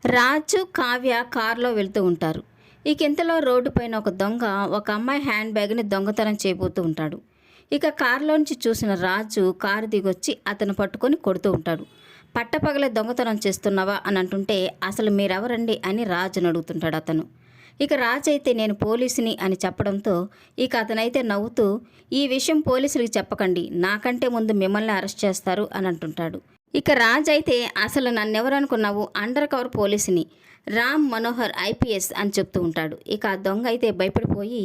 రాజు, కావ్య కారులో వెళ్తూ ఉంటారు. ఇంతలో రోడ్డు పైన ఒక దొంగ ఒక అమ్మాయి హ్యాండ్ బ్యాగ్ని దొంగతనం చేయబోతూ ఉంటాడు. కారులోంచి చూసిన రాజు కారు దిగొచ్చి అతను పట్టుకొని కొడుతూ ఉంటాడు. పట్టపగలే దొంగతనం చేస్తున్నావా అని అంటుంటే, అసలు మీరెవరండి అని రాజుని అడుగుతుంటాడు అతను. రాజు అయితే నేను పోలీసుని అని చెప్పడంతో అతనైతే నవ్వుతూ, ఈ విషయం పోలీసులకి చెప్పకండి, నాకంటే ముందు మిమ్మల్ని అరెస్ట్ చేస్తారు అని అంటుంటాడు. రాజ్ అయితే అసలు నన్నెవరు అనుకున్నావు, అండర్ కవర్ పోలీసుని, రామ్ మనోహర్ ఐపీఎస్ అని చెప్తూ ఉంటాడు. ఆ దొంగ అయితే భయపడిపోయి,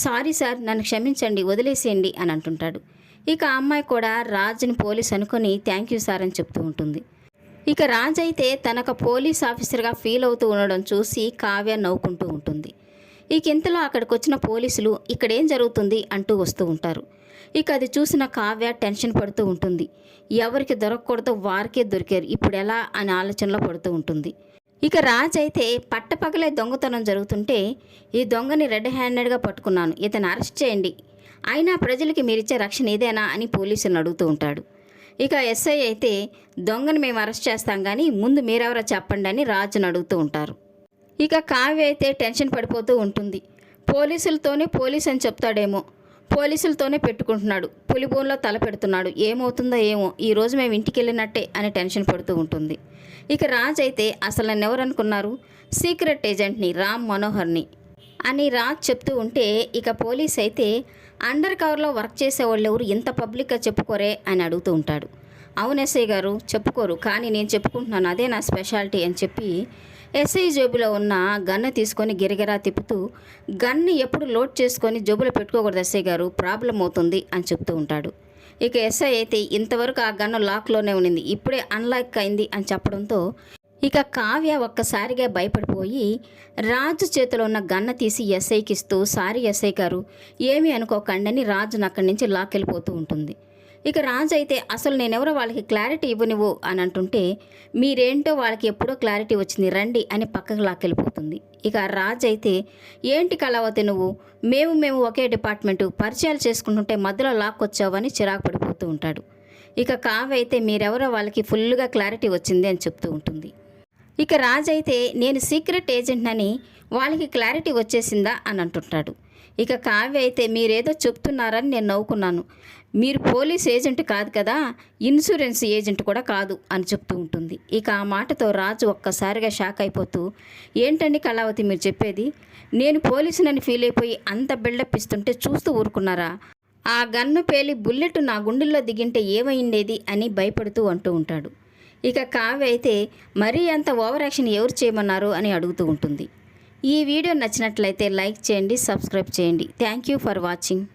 సారీ సార్, నన్ను క్షమించండి, వదిలేసేయండి అని అంటుంటాడు. ఆ అమ్మాయి కూడా రాజుని పోలీస్ అనుకొని థ్యాంక్ యూ సార్ అని చెప్తూ ఉంటుంది. రాజ్ అయితే తనకు పోలీస్ ఆఫీసర్గా ఫీల్ అవుతూ ఉండడం చూసి కావ్య నవ్వుకుంటూ ఉంటుంది. ఇంతలో అక్కడికి వచ్చిన పోలీసులు ఇక్కడేం జరుగుతుంది అంటూ వస్తూ ఉంటారు. అది చూసిన కావ్య టెన్షన్ పడుతూ ఉంటుంది. ఎవరికి దొరకకూడదో వారికే దొరికారు, ఇప్పుడు ఎలా అని ఆలోచనలో పడుతూ ఉంటుంది. రాజ్ అయితే పట్టపగలే దొంగతనం జరుగుతుంటే, ఈ దొంగని రెడ్ హ్యాండెడ్గా పట్టుకున్నాను, ఇతను అరెస్ట్ చేయండి, అయినా ప్రజలకి మీరిచ్చే రక్షణ ఇదేనా అని పోలీసులను అడుగుతూ ఉంటాడు. ఎస్ఐ అయితే దొంగని మేము అరెస్ట్ చేస్తాం కానీ ముందు మీరెవరో చెప్పండి అని రాజును అడుగుతూ ఉంటారు. కావ్య అయితే టెన్షన్ పడిపోతూ ఉంటుంది. పోలీసులతోనే పోలీస్ అని చెప్తాడేమో, పోలీసులతోనే పెట్టుకుంటున్నాడు, పులిబోన్లో తల పెడుతున్నాడు, ఏమవుతుందో ఏమో, ఈరోజు మేము ఇంటికి వెళ్ళినట్టే అని టెన్షన్ పడుతూ ఉంటుంది. రాజ్ అయితే అసలు నన్ను ఎవరు అనుకున్నారు, సీక్రెట్ ఏజెంట్ని, రామ్ మనోహర్ని అని రాజ్ చెప్తూ ఉంటే, పోలీస్ అయితే అండర్ కవర్లో వర్క్ చేసేవాళ్ళు ఎవరు ఇంత పబ్లిక్గా చెప్పుకోరే అని అడుగుతూ ఉంటాడు. అవును ఎస్ఐ గారు, చెప్పుకోరు, కానీ నేను చెప్పుకుంటున్నాను, అదే నా స్పెషాలిటీ అని చెప్పి ఎస్ఐ జేబులో ఉన్న గన్ను తీసుకొని గిరగిరా తిప్పుతూ, గన్ను ఎప్పుడు లోడ్ చేసుకొని జేబులో పెట్టుకోకూడదు ఎస్ఐ గారు, ప్రాబ్లం అవుతుంది అని చెప్తూ ఉంటాడు. ఎస్ఐ అయితే ఇంతవరకు ఆ గన్ను లాక్లోనే ఉన్నింది, ఇప్పుడే అన్లాక్ అయింది అని చెప్పడంతో కావ్య ఒక్కసారిగా భయపడిపోయి రాజు చేతిలో ఉన్న గన్న తీసి ఎస్ఐకి ఇస్తూ, సారీ ఎస్ఐ గారు, ఏమీ అనుకోకండి అని రాజును అక్కడి నుంచి లాక్కెళ్ళిపోతూ ఉంటుంది. రాజు అయితే అసలు నేనెవరో వాళ్ళకి క్లారిటీ ఇవ్వనివ్వు అని అంటుంటే, మీరేంటో వాళ్ళకి ఎప్పుడో క్లారిటీ వచ్చింది రండి అని పక్కకు లాక్కెళ్ళిపోతుంది. రాజు అయితే ఏంటి కళావతి నువ్వు, మేము ఒకే డిపార్ట్మెంటు, పరిచయాలు చేసుకుంటుంటే మధ్యలో లాక్కొచ్చావని చిరాకు పడిపోతూ ఉంటాడు. కావ్య అయితే మీరెవరో వాళ్ళకి ఫుల్గా క్లారిటీ వచ్చింది అని చెప్తూ ఉంటుంది. రాజు అయితే నేను సీక్రెట్ ఏజెంట్నని వాళ్ళకి క్లారిటీ వచ్చేసిందా అని అంటుంటాడు. కావ్య అయితే మీరేదో చెప్తున్నారని నేను నవ్వుకున్నాను, మీరు పోలీస్ ఏజెంట్ కాదు కదా, ఇన్సూరెన్స్ ఏజెంట్ కూడా కాదు అని చెప్తూ ఉంటుంది. ఆ మాటతో రాజు ఒక్కసారిగా షాక్ అయిపోతూ, ఏంటండి కళావతి మీరు చెప్పేది, నేను పోలీసునని ఫీల్ అయిపోయి అంత బిల్డప్ ఇస్తుంటే చూస్తూ ఊరుకున్నారా, ఆ గన్ను పేలి బుల్లెట్ నా గుండెల్లో దిగింటే ఏమైండేది అని భయపడుతూ అంటూ ఉంటాడు. కావ్య అయితే మరీ అంత ఓవర్ యాక్షన్ ఎవరు చేయమన్నారు అని అడుగుతూ ఉంటుంది. ఈ వీడియో నచ్చినట్లయితే లైక్ చేయండి, సబ్స్క్రైబ్ చేయండి. Thank you for watching.